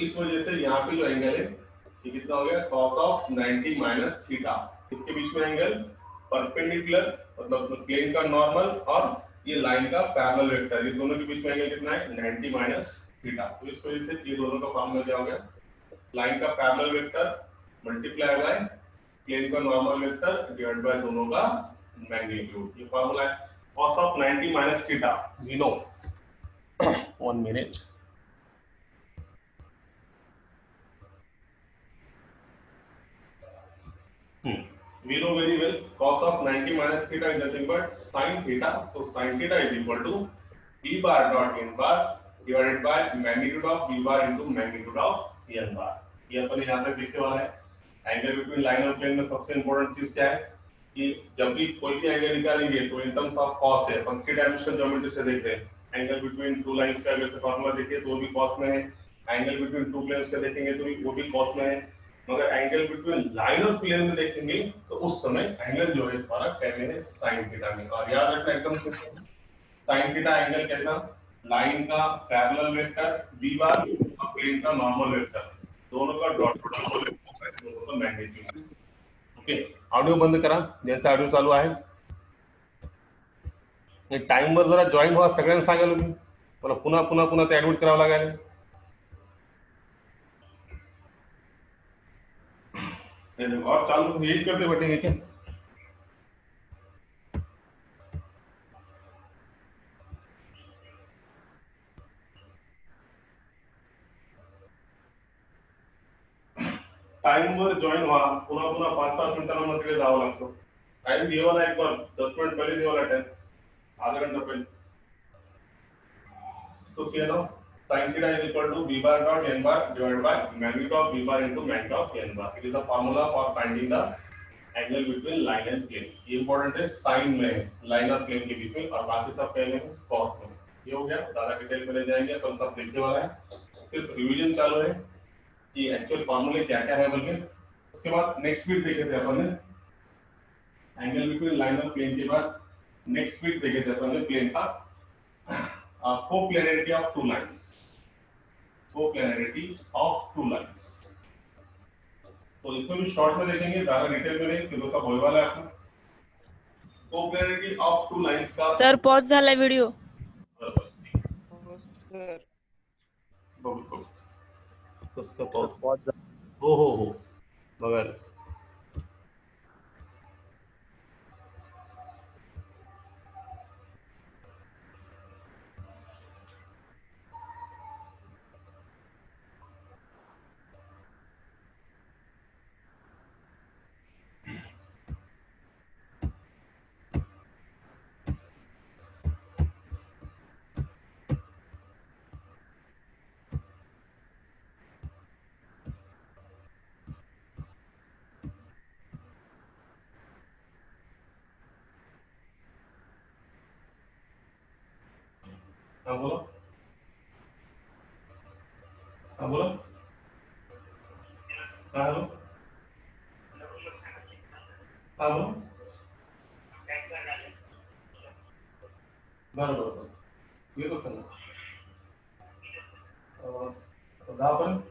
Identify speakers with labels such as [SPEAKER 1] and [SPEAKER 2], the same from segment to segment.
[SPEAKER 1] इस वजह से यहाँ पे जो एंगल है ये कितना हो गया cos ऑफ 90 माइनस थीटा। इसके बीच में एंगल परपेंडिकुलर मतलब प्लेन का नॉर्मल और ये लाइन का पैरेलल वेक्टर, ये दोनों के बीच में एंगल कितना है 90 माइनस थीटा। तो इस वजह से ये दोनों का फॉर्मूला क्या हो गया, लाइन का parallel vector multiply by plane का नॉर्मल वेक्टर डिवाइड बाय दोनों का मैग्नीट्यूड। ये फॉर्मूला है cos of 90 minus theta. We know 1 minute. We know very well cos of 90 minus theta is nothing but sin theta. So sin theta is equal to b bar dot n bar divided by magnitude of b bar into magnitude of n bar. ये अपन यहाँ पे देखने वाला है। Angle between line और plane में सबसे important चीज क्या है कि जब भी कोई भी एंगल निकालेंगे तो इन टर्म्स ऑफ cos है, अपन 3 डायमेंशनल ज्योमेट्री से देख रहे हैं। एंगल बिटवीन टू लाइंस का अगर से फॉर्मूला देखिए तो वो भी cos में है, एंगल बिटवीन टू प्लेन्स का देखेंगे तो वो भी cos में है, मगर एंगल बिटवीन लाइन और प्लेन में देखेंगे तो उस समय एंगल जो है हमारा कैसे है sin थीटा में। और याद रखना एकदम से sin थीटा एंगल कैसा, लाइन का पैरेलल वेक्टर v बार और प्लेन का नॉर्मल वेक्टर, दोनों का डॉट प्रोडक्ट है, दोनों का मैग्नीट्यूड। ओके, ऑडिओ बंद करा, ज्यांचा ऑडिओ चालू आहे टाइम वर जरा जॉईन व्हा, सगळ्यांना सांगायला मी मला पुन्हा पुन्हा पुन्हा ते ऍडमिट करावं लागेल। और चालू यही करते बैठेंगे क्या? टाइम वर जॉईन व्हा, पुन्हा पुन्हा 5-5 मिनिटांना मग तिकडे जावं लागतं। टाइम दिया ना एक बार 10 मिनट पहले दिया वाला टाइम, आधा घंटा पहले। सो सी no sin theta is equal to b bar dot n bar divided by magnitude of b bar into magnitude of n bar. It is the formula for finding the angle between line and plane. ये important है sin में, line और plane के बीच में, और बाकी सब क्या में cos में। ये हो गया, ज्यादा डिटेल में ले जाएंगे अपन, सब देखने वाला है, सिर्फ रिवीजन चालू है कि एक्चुअल फॉर्मूले क्या क्या है बल्कि। उसके बाद नेक्स्ट वीक देखे थे अपन ने एंगल बिटवीन लाइन और प्लेन के बाद नेक्स्ट वीक देखे थे अपन ने प्लेन का coplanarity of two lines, coplanarity of two lines. तो इसमें भी शॉर्ट में देखेंगे, ज्यादा डिटेल में नहीं क्योंकि सब होने वाला है आपको। कोप्लेनरिटी ऑफ टू लाइंस का
[SPEAKER 2] सर पॉज झाला व्हिडिओ
[SPEAKER 3] सर
[SPEAKER 1] बघू कसं पॉज हो बघा। हाँ बोलो, हाँ बोलो, हाँ हेलो, हाँ बोलो, बरोबर ये तो सांगा 10 पर्यंत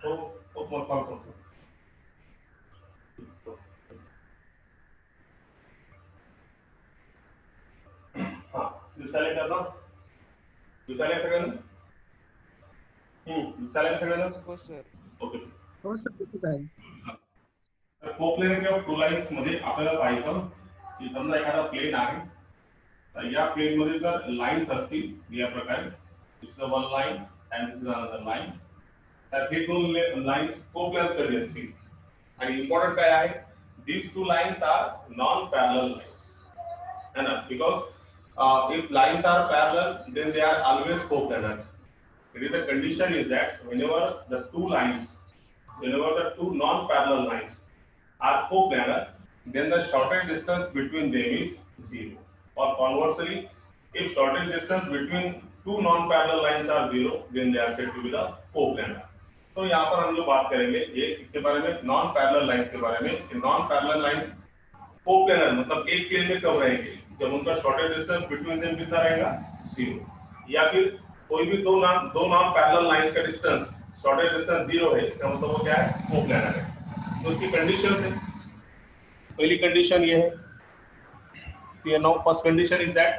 [SPEAKER 1] तो मग सांगतो। हाँ दिसायला करना, दिसायला सगळ्यांना दिसायला सगळ्यांना
[SPEAKER 3] हो सर
[SPEAKER 1] ओके।
[SPEAKER 4] हो सर ठीक आहे।
[SPEAKER 1] कोप्लेनरिटी ऑफ टू लाइन्स मध्ये आपल्याला पाहायचं की समजा एखादा प्लेन आहे, तर या प्लेन मध्ये जर लाइन्स असतील या प्रकारे, this is one line and this is another line, तर हे दोन लाइन्स कोप्लेनर कधी असतील आणि इम्पॉर्टंट काय आहे, these two lines are non-parallel lines, है ना, because if lines are parallel then they are always coplanar. It is the condition is that whenever the two non-parallel lines are coplanar, then the shortest distance between them is 0. Or conversely, if shortest distance between two non-parallel lines are 0, then they are said to be the coplanar. तो यहाँ पर हम लोग बात करेंगे एक इसके बारे में, नॉन पैरेलल लाइंस के बारे में। नॉन पैरेलल लाइंस कोप्लेनर मतलब एक प्लेन में कब रहेंगे, जब उनका शॉर्टेस्ट डिस्टेंस बिटवीन देम कितना रहेगा 0, या फिर कोई भी दो नॉन पैरेलल लाइंस का डिस्टेंस शॉर्टेस्ट डिस्टेंस 0 है, इसका मतलब वो क्या है, कोप्लानर है। तो उसकी कंडीशन है, पहली कंडीशन ये है, ये now first condition is that,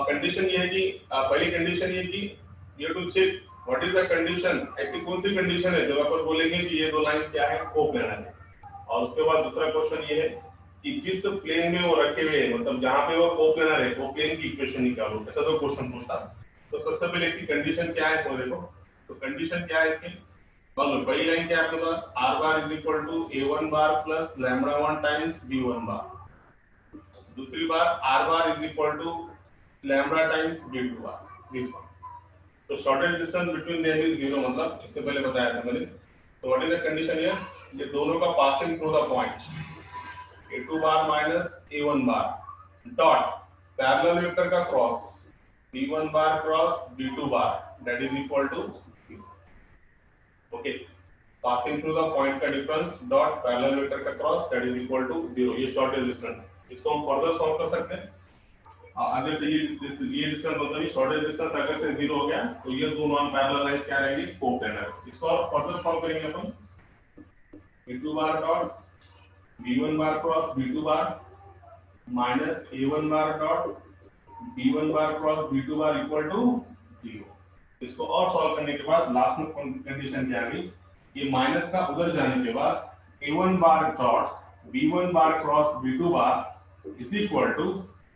[SPEAKER 1] condition ये है कि पहली कंडीशन ये कि you to check what is the condition, ऐसी कौन सी कंडीशन है जब अपन बोलेंगे कि ये दो लाइंस क्या है, कोप्लानर है। और उसके बाद दूसरा क्वेश्चन ये है कि किस प्लेन में वो रखे हुए हैं, मतलब जहां पे वो कोप्लानर है वो प्लेन की इक्वेशन निकालो, ऐसा तो क्वेश्चन पूछता। तो सबसे पहले इसकी कंडीशन क्या है वो देखो। तो कंडीशन क्या है इसकी, मान लो पहली लाइन क्या है आपके पास, r bar is equal to a1 bar plus lambda 1 times b1 bar, दूसरी बार r bar is equal to lambda times b2 bar, this one. तो shortest distance between them is 0, मतलब इससे पहले बताया था मैंने। तो what is the condition here, ये दोनों का passing through the point a2 bar minus a1 bar dot parallel vector का cross b1 bar cross b2 bar that is equal to 0। Okay, passing through the point का difference dot parallel vector का cross that is equal to 0, ये shortest distance. इसको हम further solve कर सकते हैं। अगर से ये डिस्टेंस होता है, शॉर्टेस्ट डिस्टेंस अगर से 0 हो गया तो ये दो नॉन पैरेलल लाइंस क्या रहेंगी, कोप्लानर। इसको और फर्दर सॉल्व करेंगे अपन, a2 bar dot b1 bar cross b2 bar minus a1 bar dot b1 bar cross b2 bar equal to 0। इसको और सॉल्व करने के बाद लास्ट में कंडीशन क्या आ गई, ये माइनस का उधर जाने के बाद a1 bar dot b1 bar cross b2 bar is equal to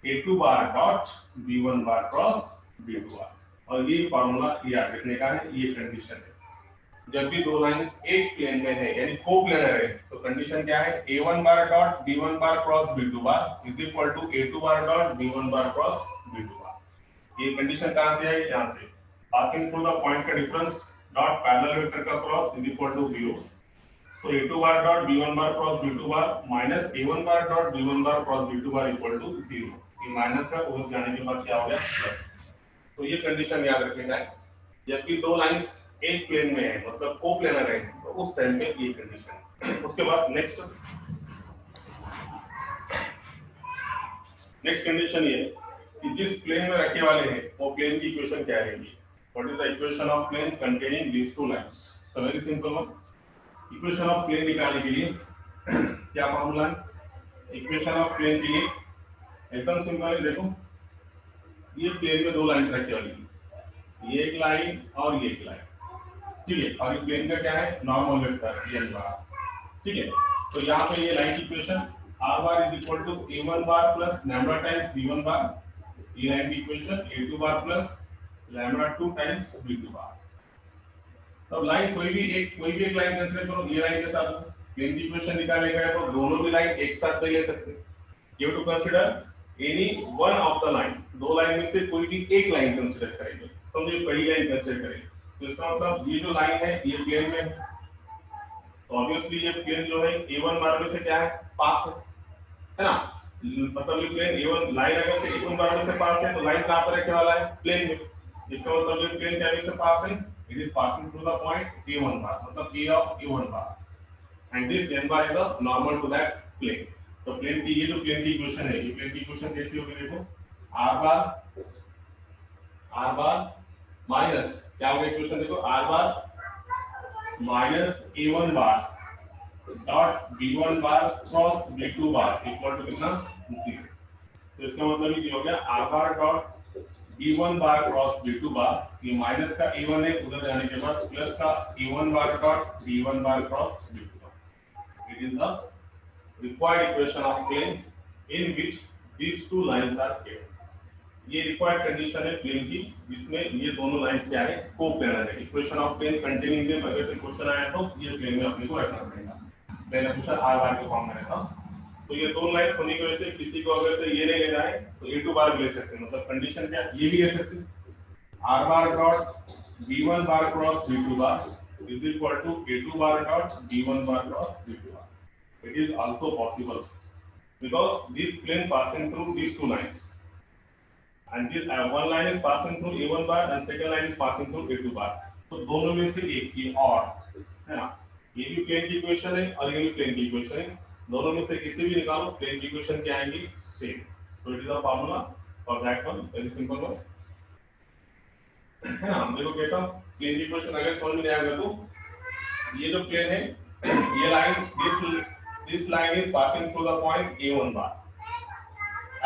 [SPEAKER 1] a2 bar dot b1 bar cross b2 bar. और ये फार्मूला याद रखने का है, ये कंडीशन है। जब भी दो लाइंस एक प्लेन में है यानी कोप्लानर है, तो कंडीशन क्या है, a1 bar dot b1 bar cross b2 bar is equal to a2 bar dot b1 bar cross b2 bar. ये कंडीशन कहां से आई, यहां से, पासिंग थ्रू द पॉइंट का डिफरेंस डॉट पैरेलल वेक्टर का cross is equal to 0। So a2 bar dot b1 bar cross b2 bar minus a1 bar dot b1 bar cross b2 bar equal to 0। ये minus का उधर जाने के बाद क्या हो गया, प्लस। तो ये कंडीशन याद रखना है। जबकि दो लाइंस एक प्लेन में है, मतलब कोप्लानर है, तो उस टाइम पे ये कंडीशन। उसके बाद नेक्स्ट कंडीशन ये कि जिस प्लेन में रखे वाले हैं वो प्लेन की इक्वेशन क्या रहेगी। What is the equation of plane containing these two lines. So very simple one, equation of plane निकालने के लिए क्या फॉर्मूला है, इक्वेशन ऑफ प्लेन के लिए एकदम सिंपल है। देखो ये प्लेन में दो लाइन रखी वाली है, ये एक लाइन और ये एक लाइन, ठीक है। और ये प्लेन का क्या है, नॉर्मल वेक्टर n बार, ठीक है। तो यहाँ पे ये लाइन की equation r bar is equal to a1 bar plus lambda times b1 bar, ये लाइन की equation a2 bar plus lambda 2 times b2 bar. तो लाइन कोई भी एक लाइन कंसीडर करो, ये लाइन के साथ प्लेन की इक्वेशन निकालेगा तो दोनों भी लाइन एक साथ ले सकते हैं। You to consider any one of the line, दो लाइन में से कोई भी एक लाइन कंसीडर करेंगे। समझिए पहली लाइन कंसीडर करेंगे, तो इसका मतलब ये जो लाइन है ये प्लेन में है, तो ऑब्वियसली ये प्लेन जो है a1 बार में से क्या है, पास है ना। मतलब ये प्लेन a1 लाइन अगर से a1 बार में से पास है तो लाइन कहां पर रखने वाला है, प्लेन में। इसका मतलब ये प्लेन क्या से पास है, it is passing through the point a1 bar, मतलब a of a1 bar, and this n bar is the normal to that plane। तो प्लेन की ये जो प्लेन की इक्वेशन है, ये प्लेन की इक्वेशन कैसी होगी, देखो r बार माइनस क्या होगा इक्वेशन, देखो r bar minus a1 bar dot b1 bar cross b2 bar equal to कितना, 0। तो इसका मतलब ये हो गया r bar dot b1 bar cross b2 bar, ये माइनस का a1 है उधर जाने के बाद प्लस का a1 bar dot b1 bar cross b2 bar. It is the required equation of plane in which these two lines are cared. ये required condition है प्लेन की जिसमें ये दोनों लाइंस क्या है, कोप्लानर है। Equation of plane containing them, अगर से क्वेश्चन आया तो ये प्लेन में अपने को रखना पड़ेगा। मैंने पूछा r बार के फॉर्म में रहता, तो ये दो लाइन होने की वजह से किसी को अगर से ये नहीं लेना है तो a2 बार भी ले सकते हैं। मतलब कंडीशन क्या, ये भी ले सकते हैं r bar dot b1 bar cross b2 bar is equal to a2 bar dot b1 bar cross b2 bar. It is also possible because this plane passing through these two lines and this one line is passing through a1 bar and second line is passing through a2 bar। तो दोनों में से एक की और है ना, ये भी प्लेन की इक्वेशन है और ये भी प्लेन की इक्वेशन है, दोनों में से किसी भी निकालो प्लेन की इक्वेशन क्या आएगी, same. So it is the formula for that one, very simple one. है ना। देखो कैसा प्लेन की इक्वेशन अगर समझ में नहीं आएगा तो ये जो प्लेन है ये line this line is passing through the point a1 bar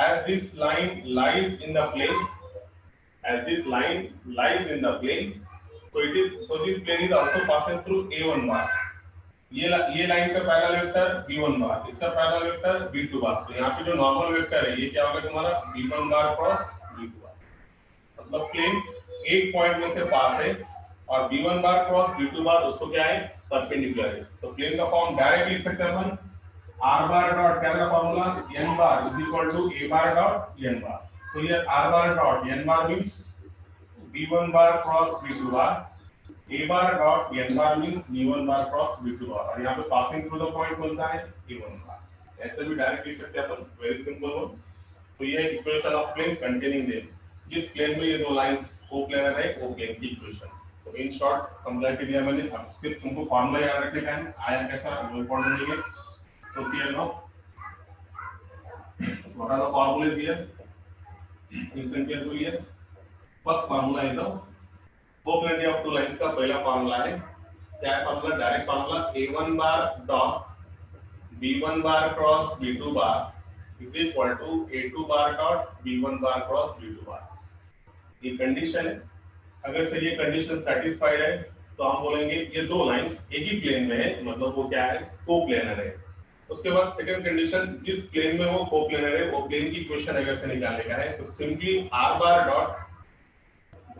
[SPEAKER 1] as this line lies in the plane as this line lies in the plane so this plane is also passing through a1 bar ये line का parallel vector b1 बार इसका parallel vector b2 bar तो यहाँ पे जो normal vector है ये क्या होगा तुम्हारा b1 बार क्रॉस b2 बार मतलब प्लेन एक पॉइंट में से पास है और b1 बार क्रॉस b2 बार उसको क्या है परपेंडिकुलर है तो प्लेन का फॉर्म डायरेक्ट लिख सकते हैं अपन r बार डॉट क्या है formula n bar is equal to a bar dot n bar तो ये r bar dot n bar means b1 bar cross b2 bar a bar dot n bar means b1 bar cross b2 bar और यहाँ पे passing through the point कौन सा है a1 bar ऐसे भी डायरेक्ट लिख सकते हैं अपन वेरी सिंपल वन तो ये equation of plane containing them जिस प्लेन में ये दो लाइंस कोप्लेनर है वो प्लेन की इक्वेशन तो इन शॉर्ट समझा के दिया मैंने अब सिर्फ तुमको फार्मूला याद रखने का है आया कैसा वो इंपॉर्टेंट नहीं है so here know what are the formulas here listen carefully here first formula is the coplanarity of two lines का पहला फार्मूला है क्या है formula direct formula a1 bar dot b1 bar cross b2 bar is equal to a2 bar dot b1 bar cross b2 bar ये condition है अगर से ये कंडीशन सेटिस्फाइड है तो हम बोलेंगे ये दो लाइंस एक ही प्लेन में है मतलब वो क्या है कोप्लेनर है उसके बाद सेकंड कंडीशन जिस प्लेन में वो कोप्लेनर है वो प्लेन की इक्वेशन अगर से निकालने का है तो simply r bar dot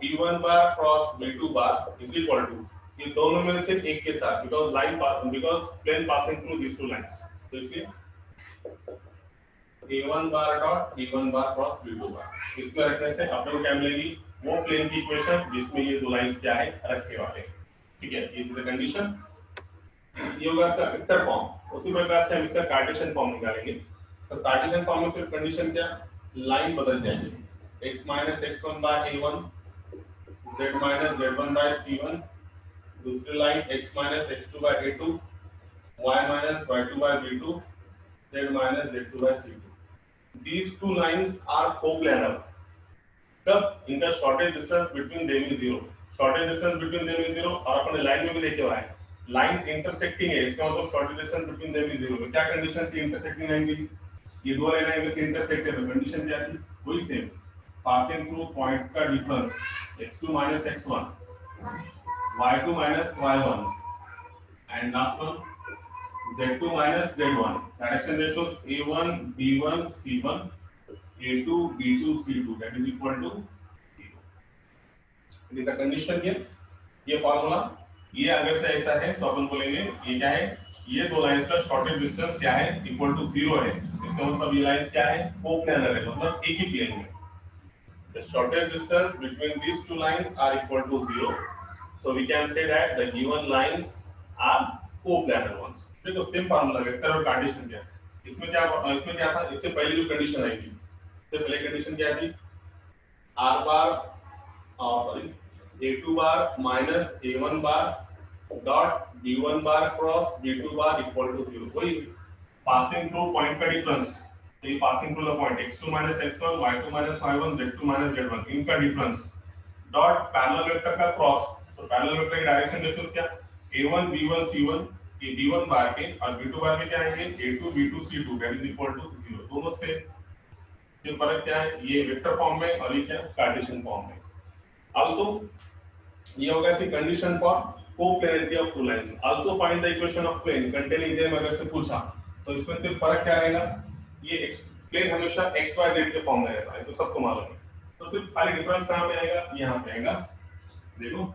[SPEAKER 1] b1 bar cross b2 bar is equal to ये दोनों में से एक के साथ because plane passing through this two lines तो इसलिए a1 bar dot b1 bar cross b2 बार इसमें रखने से अपने को क्या मिलेगी वो प्लेन की इक्वेशन जिसमें ये दो लाइंस क्या है रखे वाले ठीक है ये इज द कंडीशन ये होगा इसका वेक्टर फॉर्म उसी प्रकार से हम इसका कार्टेशियन फॉर्म निकालेंगे तो कार्टेशियन फॉर्म में सिर्फ कंडीशन क्या लाइन बदल जाएगी x - x1 by a1 z minus z1 by c1 दूसरी line x minus x2 by a2 y minus y2 by b2 z minus z2 by c2 these two lines are coplanar तब इनका shortage distance between them is zero shortage distance between them is zero और अपने line में भी देखे हुआ है lines intersecting है इसका मतलब shortage distance between them is zero क्या कंडीशन थी इंटरसेक्टिंग लाइन की ये दो लाइन में से इंटरसेक्ट है तो कंडीशन क्या थी वही सेम पासिंग थ्रू पॉइंट का difference x2 minus x1 y2 minus y1 and last one z2 minus z1 direction ratios a1 b1 c1 a2 b2 c2 that is equal to 0 it is the condition here ये formula ये अगर से ऐसा है तो अपन बोलेंगे ये क्या है ये दो लाइंस का शॉर्टेज डिस्टेंस क्या है इक्वल टू 0 है इसका मतलब ये लाइंस क्या है कोप्लेनर है मतलब एक ही प्लेन में the shortest distance between these two lines are equal to 0 so we can say that the given lines are coplanar ones देखो सेम फार्मूला वेक्टर और कंडीशन क्या इसमें क्या था इससे पहले जो कंडीशन आई थी इससे पहले कंडीशन क्या थी r bar sorry a2 bar minus a1 bar dot b1 bar cross b2 bar equal to 0 वही पासिंग थ्रू पॉइंट का डिफरेंस तो ये passing through the point x2 minus x1 y2 minus y1 z2 minus z1 इनका difference dot parallel vector का cross तो parallel vector की direction देखो क्या a1 b1 c1 ये b1 बार के और b2 बार में क्या आएंगे a2 b2 c2 that is equal to 0 दोनों से जो फर्क क्या है ये वेक्टर फॉर्म में और ये क्या कार्टेशियन फॉर्म में आल्सो ये होगा इसकी condition for coplanarity of two lines also find the equation of plane containing them अगर से पूछा तो इसमें सिर्फ फर्क क्या रहेगा ये प्लेन हमेशा x y z के फॉर्म में रहता है तो सबको मालूम है तो सिर्फ खाली डिफरेंस कहां पे आएगा यहां पे आएगा देखो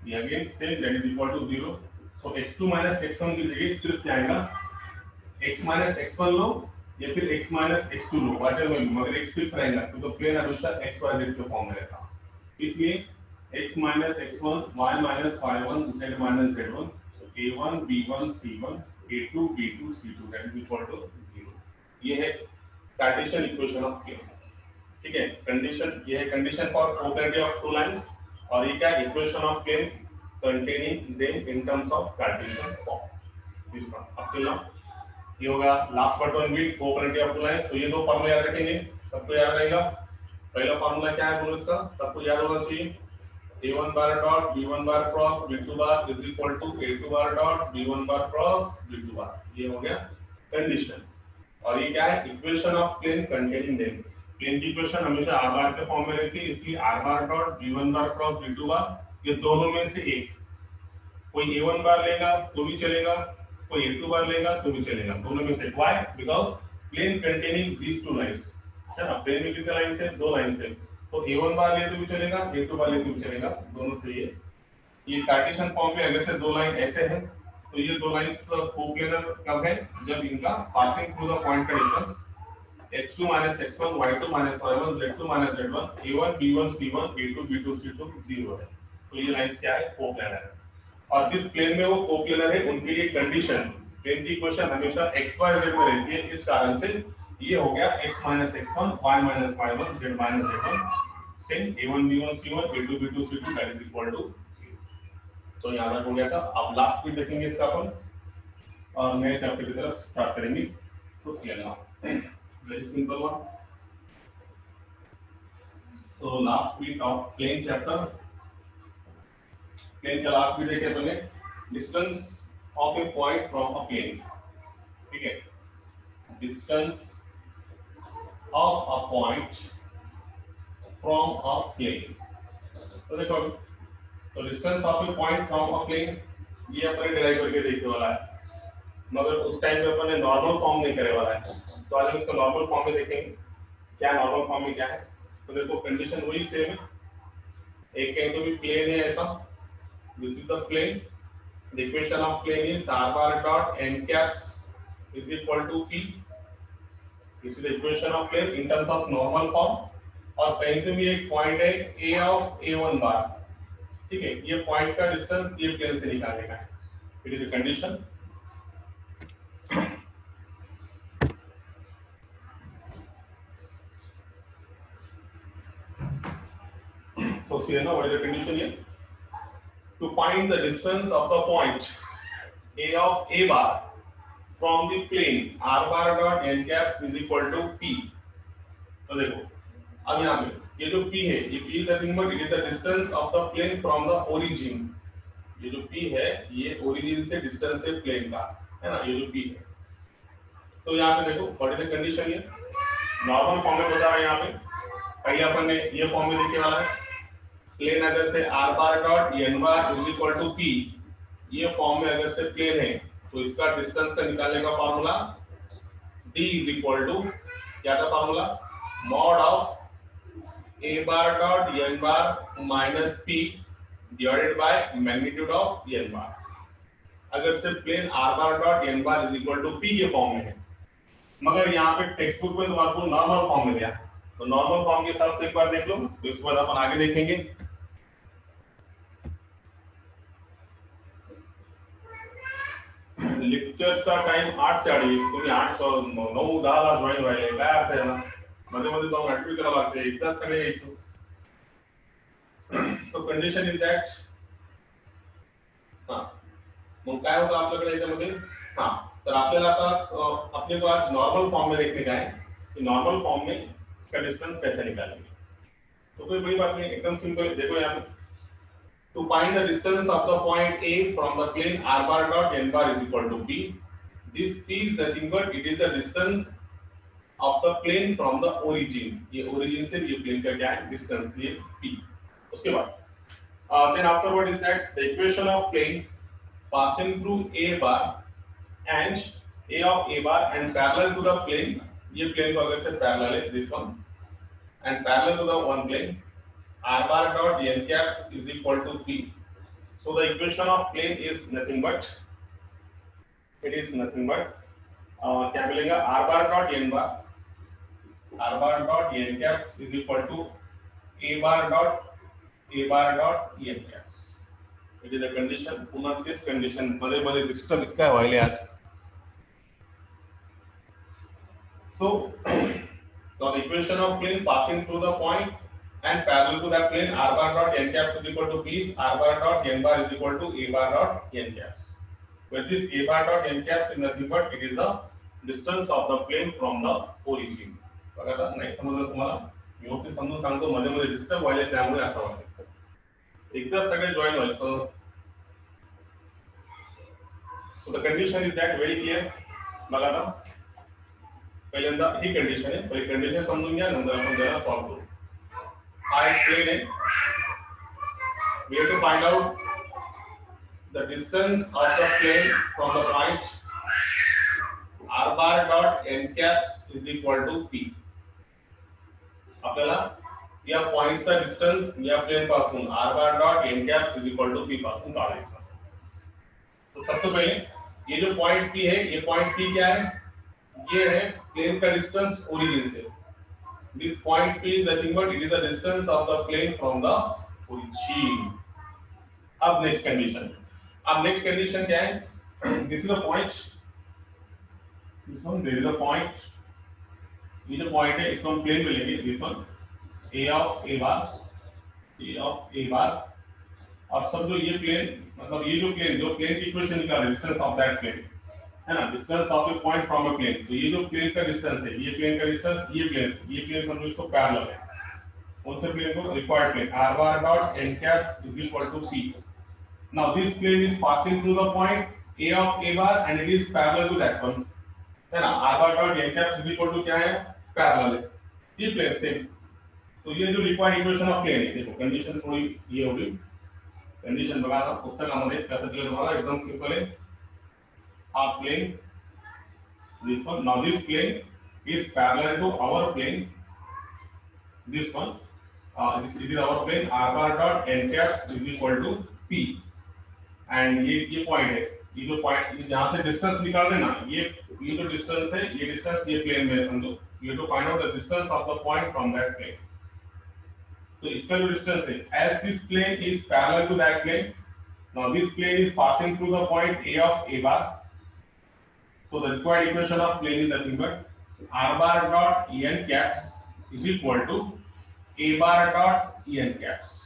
[SPEAKER 1] ये again same that is equal to 0 so x2 x1 की जगह सिर्फ क्या आएगा x x1 लो या फिर x x2 लो व्हाटएवर मगर x फिक्स रहेगा तो प्लेन हमेशा x y z के फॉर्म में रहता है इसलिए x x1 y y1 z z1 a1 b1 c1 a2 b2 c2 that is equal to 0 ये है कार्टेशियन इक्वेशन ऑफ प्लेन ठीक है कंडीशन ये है condition for coplanarity of two lines और ये क्या equation of plane containing them in terms of Cartesian form this one up till now ये होगा last but one with coplanarity of two lines तो ये दो फार्मूला याद रखेंगे सबको याद रहेगा पहला फार्मूला क्या है बोलो इसका सबको याद होना चाहिए a1 bar dot b1 bar cross b2 bar is equal to a2 bar dot b1 bar cross b2 bar, ये हो गया कंडीशन। और ये क्या है, equation of plane containing them. Plane की इक्वेशन हमेशा r बार के फॉर्म में रहती है, इसलिए r bar dot b1 bar cross b2 bar ये दोनों में से एक, कोई a1 बार लेगा तो भी चलेगा, कोई a2 बार लेगा तो भी चलेगा, दोनों में से। Why? Because plane containing these two lines, है ना। प्लेन में कितने लाइंस है? दो लाइंस है, तो a1 बार ले तो भी चलेगा, a2 बार ले तो भी चलेगा, दोनों से ये कार्टेशियन फॉर्म में अगर से दो लाइन ऐसे हैं तो ये दो लाइंस कोप्लेनर कब है? जब इनका पासिंग थ्रू द पॉइंट का difference x2 x1 y2 y1 z2 z1 a1 b1 c1 a2 b2 c2 0 है, तो ये लाइंस क्या है? कोप्लेनर है। और जिस प्लेन में वो कोप्लेनर है उनके लिए कंडीशन, प्लेन की इक्वेशन हमेशा xyz में रहती है, इस कारण से ये हो गया x x1 y y1 z z1 same a1 b1 c1 a2 b2 c2 that is equal to 0। तो यहां तक हो गया था। अब लास्ट भी देखेंगे इसका अपन और नए चैप्टर की तरफ स्टार्ट करेंगे। तो लेना very simple one. So last week of plane chapter, plane का लास्ट वीडियो देखे पहले distance of a point from a plane, ठीक है, distance of a point from a plane. तो देखो, तो distance of a point from a plane ये अपन डिराइव करके देखने वाला है, मगर उस टाइम पे अपन ने नॉर्मल फॉर्म नहीं करे वाला है, तो आज हम इसको नॉर्मल फॉर्म में देखेंगे। क्या नॉर्मल फॉर्म में क्या है? तो देखो कंडीशन वही सेम है, एक कहीं तो भी प्लेन है ऐसा, this is the plane, the equation of plane is r bar dot n caps is equal to p, this is the equation of plane in terms of normal form। और कहीं पे भी एक पॉइंट है a of a1 बार, ठीक है, ये point का डिस्टेंस ये प्लेन से निकालने का है, इट इज द कंडीशन। तो सी है ना, what is the condition here? To find the distance of the point a of a bar from the plane r bar dot n caps is equal to p। तो देखो अब यहाँ पे ये जो p है, ये p is nothing but it is the distance of the plane from the origin। ये जो p है ये origin से distance है plane का, है ना, ये जो p है। तो यहाँ पे देखो what is the condition ये नॉर्मल फॉर्म में बता रहा है। यहाँ पे पहले अपन ने ये फॉर्म में लिखने वाला है, प्लेन अगर से r bar dot n bar is equal to p, ये फॉर्म में अगर से प्लेन है तो इसका डिस्टेंस का निकालने का formula d is equal to क्या था formula? Mod of a bar dot n bar minus p divided by magnitude of n bar. अगर से plane r bar dot n bar is equal to p के form में है, मगर यहाँ पे टेक्स्ट बुक में तो आपको नॉर्मल फॉर्म में दिया, तो नॉर्मल फॉर्म के हिसाब से एक बार देख लो, तो इसके बाद अपन आगे देखेंगे। लेक्चरचा टाइम 8:40, तुम्ही 8-9-10 ला जॉईन व्हायला काय अर्थ आहे ना, मध्ये मध्ये जाऊन ऍक्टिव्ह करावं लागते, एकदाच सगळे यायचं। सो कंडिशन इज दॅट, हां मग काय होतं आपल्याकडे याच्यामध्ये, हां तर आपल्याला आता अपने को आज नॉर्मल फॉर्म में देखने का है कि नॉर्मल फॉर्म में इसका डिस्टेंस कैसे निकालेंगे। तो कोई बड़ी बात नहीं, एकदम सिंपल है। देखो यहाँ पे to find the distance of the point A from the plane r bar dot n bar is equal to p, this p is nothing but it is the distance of the plane from the origin। ये origin से ये plane का क्या है distance, ये p। उसके बाद then afterward is that the equation of plane passing through a bar and a of a bar and parallel to the plane, ये plane को अगर से parallel है this one and parallel to the one plane r bar dot n caps is equal to p। So the equation of plane is nothing but, it is nothing but क्या मिलेगा, r bar dot n bar, r bar dot n caps is equal to a bar dot n caps। it is the condition। पुन्हा this condition मध्ये मध्ये disturb काय व्हायले आज। So the equation of plane passing through the point and parallel to that plane r bar dot n caps is equal to p, r bar dot n bar is equal to a bar dot n caps, where this a bar dot n caps is nothing but it is the distance of the plane from the origin। बघा नाही समजलं तुम्हाला, व्यवस्थित समजून सांगतो, मध्ये मध्ये disturb व्हायला त्यामुळे असं वाटतं। एकदा सगळे जॉईन व्हायचं. So the condition is that very clear. बघा आता पहिल्यांदा ही कंडिशन आहे, पहिली कंडिशन समजून घ्या, नंतर आपण जरा सॉल्व करू. हा एक प्लेन आहे. We have to find out the distance of the plane from the point r bar dot n caps is equal to p. आपल्याला या पॉइंटचा डिस्टन्स या प्लेन पासून r bar dot n caps is equal to p पासून काढायचा. तो सबसे पहले ये जो पॉइंट p है, ये पॉइंट p क्या है? ये है प्लेन का डिस्टेंस ओरिजिन से. This point p is nothing but it is the distance of the plane from the origin. अब नेक्स्ट कंडीशन क्या है? This is a point, this one there is a point. ये जो point है इसको हम plane में लेंगे. This one a of a bar. अब समझो ये प्लेन, मतलब ये जो प्लेन की इक्वेशन निकाल रहे, डिस्टेंस ऑफ दैट प्लेन है ना, distance of a point from a plane. तो ये जो प्लेन का डिस्टेंस है, ये प्लेन का डिस्टेंस, ये प्लेन समझो इसको पैरेलल है. उनसे प्लेन को required plane r bar dot n caps is equal to p. Now this plane is passing through the point a of a bar and it is parallel to that one, है ना. r bar dot n caps is equal to क्या है? Parallel है. ये plane same. तो ये जो required equation of plane है, देखो कंडीशन थोड़ी ये होगी. कंडीशन बघा ना पुस्तकामध्ये कसं दिलं तुम्हाला, एकदम सिंपल आहे. हा plane, this one, now this plane is parallel to our plane, this one, this is our plane r bar dot n caps is equal to p. And ये पॉइंट है, ये जो पॉइंट जहां से डिस्टेंस निकाल रहे ना, ये जो डिस्टेंस है, ये डिस्टेंस ये प्लेन में समझो. You to find out the distance of the point from that plane. तो इसका जो डिस्टेंस है, as this plane is parallel to that plane, now this plane is passing through the point a of a bar. So the required equation of plane is nothing but r bar dot en caps is equal to a bar dot en caps.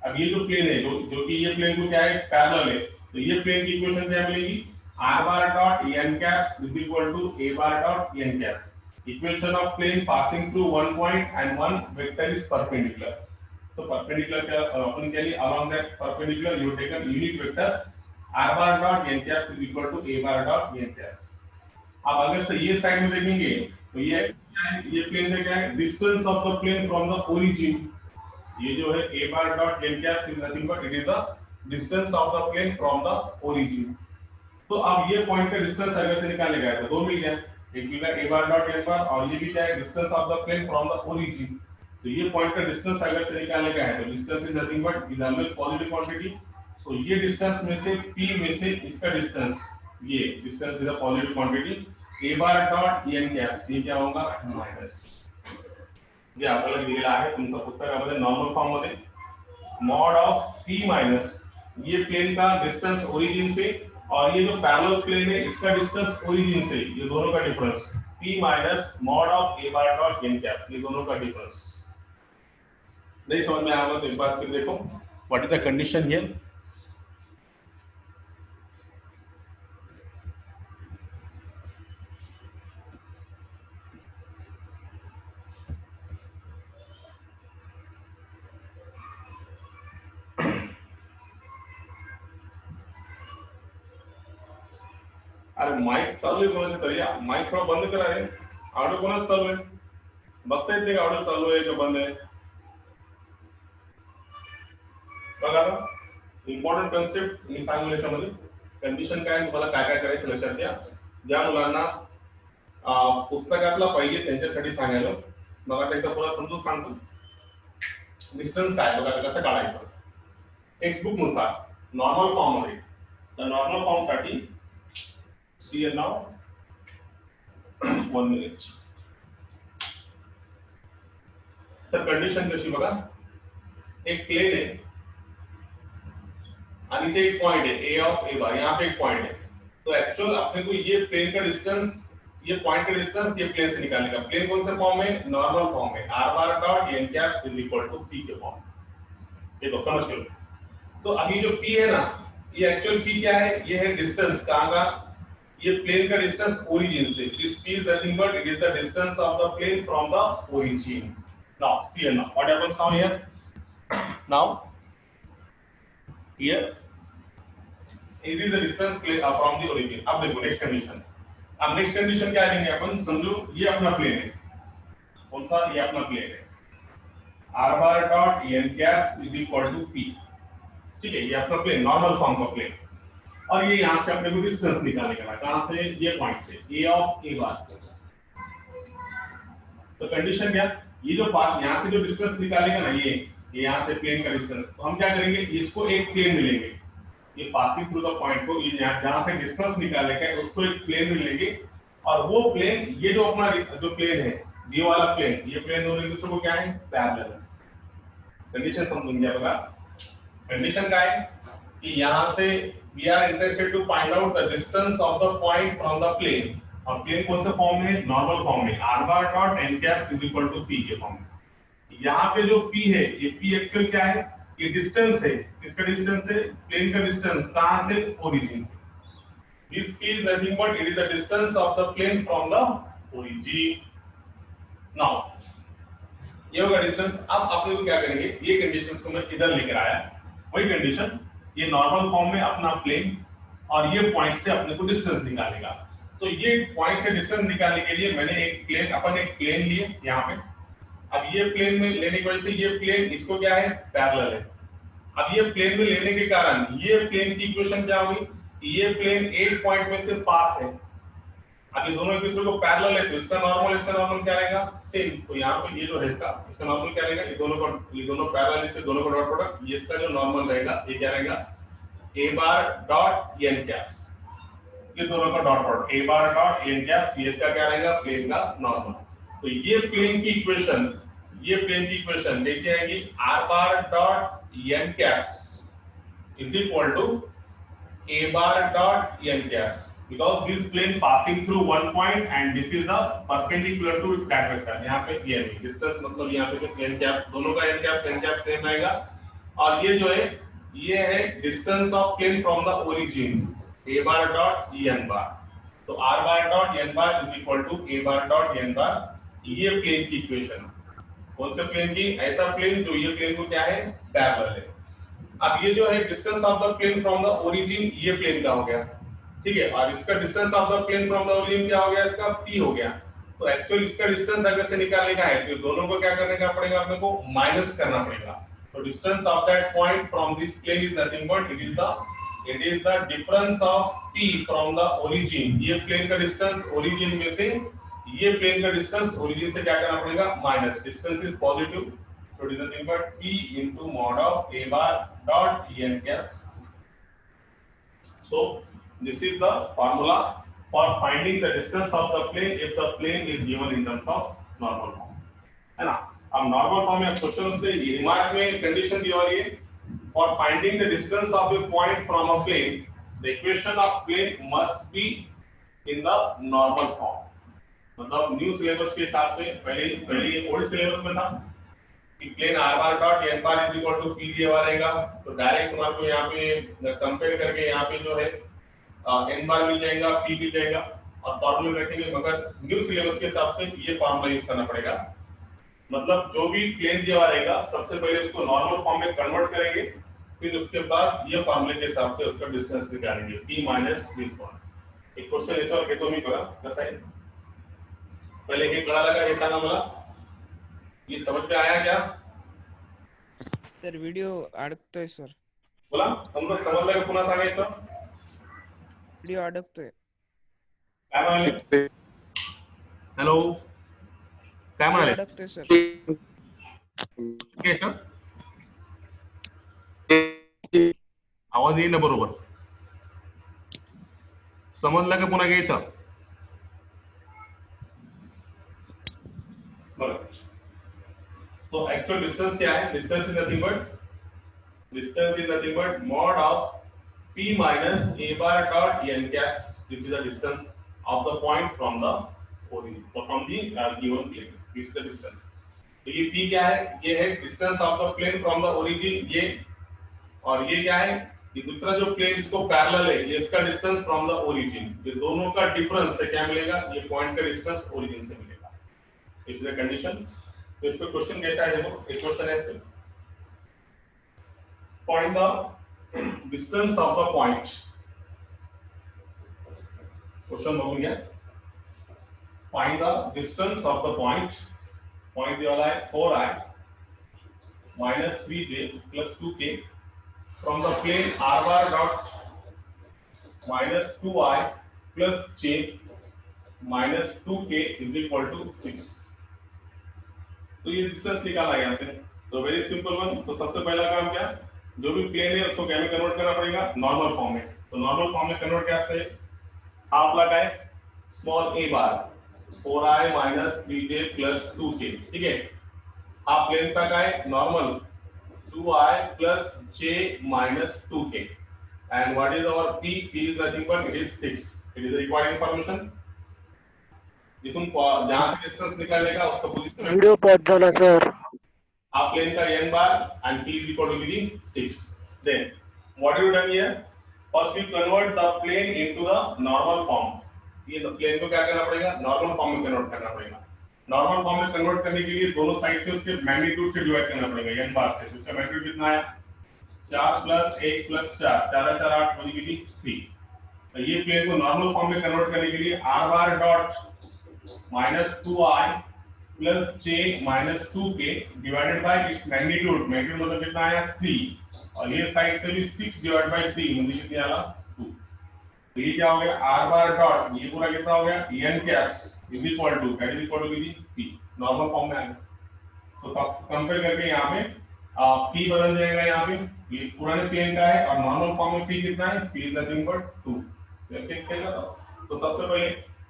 [SPEAKER 1] अब ये जो plane है, जो कि ये plane को क्या है? पैरेलल है. तो ये प्लेन की इक्वेशन क्या मिलेगी? r bar dot n caps is equal to a bar dot n caps. Equation of plane passing through one point and one vector is perpendicular. तो perpendicular क्या अपन क्या लिए? Along that perpendicular you take a unit vector r bar dot n caps is equal to a bar dot n caps. अब अगर से ये side में देखेंगे तो ये प्लेन में क्या है? Distance of the plane from the origin. ये जो है a bar dot n caps is nothing but it is the distance of the plane from the origin. तो अब ये पॉइंट का डिस्टेंस अगर से निकालने गए तो दो मिल गया, एक मिला a bar dot n bar और ये भी क्या है? Distance of the plane from the origin. तो ये पॉइंट का डिस्टेंस अगर से निकालने गए तो distance is nothing but is always positive quantity. So ये डिस्टेंस में से p में से इसका डिस्टेंस, ये distance is a positive quantity. a bar dot n caps ये क्या होगा? माइनस. जे आपल्याला दिलेला आहे तुमच्या पुस्तकामध्ये नॉर्मल फॉर्म मध्ये, मॉड ऑफ p माइनस ये प्लेन का डिस्टेंस ओरिजिन से और ये जो पैरेलल प्लेन है इसका डिस्टेंस ओरिजिन से, ये दोनों का difference p minus mod of a bar dot n caps, ये दोनों का डिफरेंस. नहीं समझ में आया तो एक बार फिर देखो what is the condition here. अरे माइक चालू आहे कोणाचं तरी, माइक थोडा बंद करा रे. ऑडिओ कोणाचं चालू आहे? बघता येते का ऑडिओ चालू आहे का बंद आहे? बघा आता इम्पॉर्टंट कन्सेप्ट मी सांगू याच्यामध्ये. कंडिशन काय तुम्हाला काय काय करायचं लक्षात घ्या. ज्या मुलांना पुस्तकातला पाहिजे त्यांच्यासाठी सांगायला बघा, एकदा पुन्हा समजून सांगतो. डिस्टन्स काय बघा कसं काढायचं टेक्स्टबुक नुसार नॉर्मल फॉर्म मध्ये. तर नॉर्मल फॉर्म साठी see it now 1 minute. तर कंडिशन कशी बघा, एक प्लेन है आणि ते एक पॉइंट है a ऑफ a बार, यहाँ पे एक पॉइंट है. तो एक्चुअल अपने को ये प्लेन का डिस्टेंस, ये पॉइंट का डिस्टेंस ये प्लेन से निकालने का. प्लेन कौन से फॉर्म में? नॉर्मल फॉर्म में r bar dot n caps is equal to p के फॉर्म. ये तो समझ लो. तो अभी जो p है ना, ये एक्चुअल p क्या है? ये है डिस्टेंस कहां का? ये प्लेन का डिस्टेंस ओरिजिन से. This p is nothing but it is the distance of the plane from the origin. Now see now what happens now here. Now Here it is the distance from the origin. अब देखो next condition, अब next condition क्या लेंगे अपन, समझो ये अपना plane है, कौन सा, ये अपना प्लेन है, r bar dot n cap is equal to p, ठीक है, ये अपना प्लेन नॉर्मल फॉर्म का प्लेन, और ये यहाँ से अपने को डिस्टेंस निकालने का है, कहाँ से, ये पॉइंट से, a ऑफ a बार से। तो कंडीशन क्या, ये जो पास यहाँ से जो डिस्टेंस निकालेगा ना, ये यहाँ से प्लेन का डिस्टेंस, तो हम क्या करेंगे, इसको एक प्लेन मिलेंगे, ये पासिंग थ्रू द पॉइंट को, ये जहाँ से डिस्टेंस निकालेगा उसको एक प्लेन मिलेंगे, और वो प्लेन, ये जो अपना जो प्लेन है, ये वाला प्लेन, ये प्लेन दोनों एक दूसरे को क्या है, पैरेलल है। कंडीशन समझेंगे आपका, कंडीशन क्या है कि यहाँ से we are interested to find out the distance of the point from the plane, और प्लेन कौन से फॉर्म में, नॉर्मल फॉर्म में, r bar dot n cap is equal to p के फॉर्म में। यहाँ पे जो p है, ये p एक्चुअल क्या है, ये डिस्टेंस है, किसका डिस्टेंस है, प्लेन का डिस्टेंस, कहाँ से, ओरिजिन से। This p is nothing but it is the distance of the plane from the origin. Now ये होगा डिस्टेंस। अब अपने को क्या करेंगे, ये कंडीशंस को मैं इधर लेकर आया, वही कंडीशन, ये नॉर्मल फॉर्म में अपना प्लेन, और ये पॉइंट से अपने को डिस्टेंस निकालेगा। तो ये पॉइंट से डिस्टेंस निकालने के लिए मैंने एक प्लेन, अपन एक प्लेन लिए यहाँ पे, अब ये प्लेन में लेने की वजह से ये प्लेन इसको क्या है, पैरेलल है। अब ये प्लेन में लेने के कारण ये प्लेन की इक्वेशन क्या होगी, ये प्लेन एक पॉइंट में से पास है, अब ये दोनों एक दूसरे को पैरेलल है, तो इसका नॉर्मल क्या रहेगा, सेम। तो यहाँ पे ये जो है इसका नॉर्मल क्या रहेगा, ये दोनों पैरेलल, इससे दोनों का डॉट प्रोडक्ट, ये इसका जो नॉर्मल रहेगा, ये क्या रहेगा, a bar dot n caps, ये दोनों का dot product, a bar dot n caps, ये इसका क्या रहेगा, प्लेन का नॉर्मल। तो ये प्लेन की इक्वेशन, ये प्लेन की इक्वेशन कैसे आएगी, r bar dot n caps is equal to a bar dot n caps, because this plane passing through one point and this is the perpendicular to its that vector, यहाँ पे ये नहीं, distance मतलब यहाँ पे जो n cap, दोनों का n cap सेम आएगा, और ये जो है, ये है distance of plane from the origin, a bar dot n bar, तो r bar dot n bar is equal to a bar dot n bar, ये प्लेन की इक्वेशन, कौन से प्लेन की, ऐसा प्लेन जो ये प्लेन को क्या है, पैरेलल है। अब ये जो है distance of the plane from the origin, ये प्लेन का हो गया, ठीक है, और इसका distance of the plane from the origin क्या हो गया, इसका p हो गया। तो एक्चुअल इसका डिस्टेंस अगर से निकालने का है, तो दोनों को क्या करने का पड़ेगा, अपने को माइनस करना पड़ेगा। तो distance of that point from this plane is nothing but it is the difference of p from the origin, ये प्लेन का डिस्टेंस ओरिजिन में से, ये प्लेन का डिस्टेंस ओरिजिन से क्या करना पड़ेगा, minus, distance is positive, so it is nothing but p into mod of a bar dot n caps. So this is the formula for finding the distance of the plane if the plane is given in terms of normal form, है ना। अब normal form में question से remark में condition दी हुई है, for finding the distance of a point from a plane the equation of plane must be in the normal form, मतलब new syllabus के हिसाब से, पहले ओल्ड सिलेबस में था कि plane r bar dot n bar is equal to p दिया हुआ रहेगा, तो डायरेक्ट तुम्हारे को यहाँ पे कंपेयर करके यहाँ पे जो है n bar मिल जाएगा, p मिल जाएगा, और फॉर्मूला रखेंगे, मगर न्यू सिलेबस के हिसाब से ये फॉर्मूला यूज करना पड़ेगा। मतलब जो भी प्लेन दिया हुआ रहेगा, सबसे पहले उसको नॉर्मल फॉर्म में कन्वर्ट करेंगे, फिर उसके बाद ये फॉर्मूले के हिसाब से उसका डिस्टेंस निकालेंगे, p माइनस दिस वन। एक क्वेश्चन ऐसा और तो नहीं पड़ा कैसा है, पहले एक बड़ा लगा ऐसा ना बोला, ये समझ में आया क्या
[SPEAKER 2] सर? व्हिडिओ अडकतोय सर,
[SPEAKER 1] बोला, समजलं का, पुन्हा सांगायचं,
[SPEAKER 2] व्हिडिओ अडकतोय,
[SPEAKER 1] काय म्हणाले, हॅलो, काय म्हणाले,
[SPEAKER 2] अडकतोय सर,
[SPEAKER 1] ओके सर, आवाज येईल ना बरोबर, समजलं का, पुन्हा घ्यायचं, बरं। तो एक्चुअल डिस्टेंस क्या है, distance is nothing but mod of p minus a bar dot n caps, this is the distance of the point from the origin, from the given plane, this is the distance। तो ये p क्या है, ये है distance of the plane from the origin, ये, और ये क्या है, ये दूसरा जो प्लेन इसको पैरेलल है, ये इसका डिस्टेंस फ्रॉम द ओरिजिन, ये दोनों का डिफरेंस से क्या मिलेगा, ये पॉइंट का डिस्टेंस ओरिजिन से मिलेगा, इस द कंडीशन। तो इस पे क्वेश्चन कैसा है, देखो एक क्वेश्चन है, इसमें find the distance of the point. Question बघून घ्या. Find the distance of the point. Point दिला आहे 4i minus 3j plus 2k from the plane r bar dot minus 2i plus j minus 2k is equal to 6. तो ये distance निकाला है यहाँ से. तो वेरी सिंपल वन. तो सबसे पहला काम क्या, जो भी प्लेन है उसको क्या में कन्वर्ट करना पड़ेगा, नॉर्मल फॉर्म में. तो नॉर्मल फॉर्म में कन्वर्ट कैसे, हाफ लगाए स्मॉल ए बार 4i minus 3j plus 2k. ठीक है, हाफ प्लेन सा का है normal 2i plus j minus 2k. And what is our p? P is nothing but it is 6. It is the required information. जिसमें जहां से distance निकालेगा उसका पोजीशन
[SPEAKER 3] वीडियो पॉज झाला सर.
[SPEAKER 1] हाफ प्लेन का n bar and p is equal to be 6. Then what you done here? First we convert the plane into the normal form. ये plane को क्या करना पड़ेगा, नॉर्मल फॉर्म में convert करना पड़ेगा. नॉर्मल फॉर्म में कन्वर्ट करने के लिए दोनों साइड से उसके मैग्नीट्यूड से डिवाइड करना पड़ेगा n बार से. उसका मैग्नीट्यूड कितना है, 4 plus 1 plus 4 4 4 8 बन गई 3. तो ये प्लेन को नॉर्मल फॉर्म में कन्वर्ट करने के लिए r bar dot minus 2i plus j minus 2k divided by its magnitude. Magnitude मतलब कितना आया 3 और ये साइड से भी 6 divided by 3 मतलब कितना आया 2. तो ये क्या हो गया, r bar dot ये पूरा कितना हो गया n caps is equal to that is equal to p. Normal form में आएगा. तो कंपेयर करके यहाँ पे p बदल जाएगा. यहाँ पे ये पुराने प्लेन का है और नॉर्मल फॉर्म में p कितना है, p is nothing but 2. तो सबसे पहले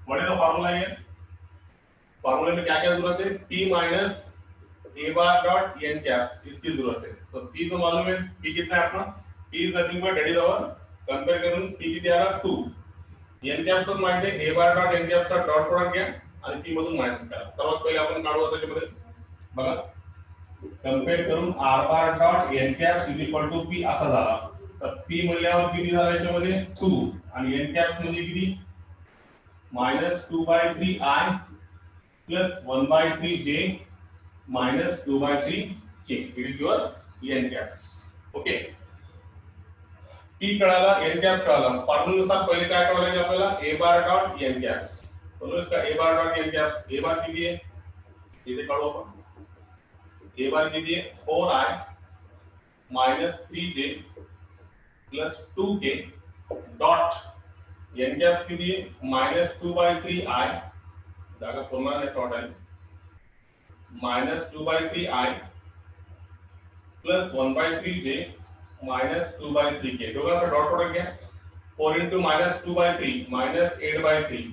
[SPEAKER 1] what is the formula here. फार्मूले में क्या क्या जरूरत है, p minus a bar dot n caps इसकी जरूरत है. तो p तो मालूम है, p कितना है अपना, p is nothing but that is our compare करून p किती आला 2. n कैप्स तो माहिती आहे, a बार डॉट n कैप्सचा डॉट प्रोडक्ट घ्या आणि p मधून मायनस करा. सर्वात पहिले आपण काढू त्याच्यामध्ये बघा, कंपेयर करून r bar dot n caps is equal to p असा झाला. तर p मूल्यावर किती झाला याच्यामध्ये 2 आणि n कैप्स म्हणजे किती -2/3i plus 1/3j minus 2/3k. It is your n caps. Okay. p कळाला, n caps कळाला. फॉर्म्युला नुसार पहिले काय करावं लागेल आपल्याला, a bar dot n caps. तो इसका a bar dot n caps, a bar किती आहे इथे काढू आपण. a bar किती आहे 4i minus 3j plus 2k dot n caps किती आहे -2/3i जागा पूर्ण नाही शॉर्ट आहे -2/3i plus 1/3j minus 2/3k. दोघांचा डॉट प्रोडक्ट घ्या. 4 into -2/3 -8/3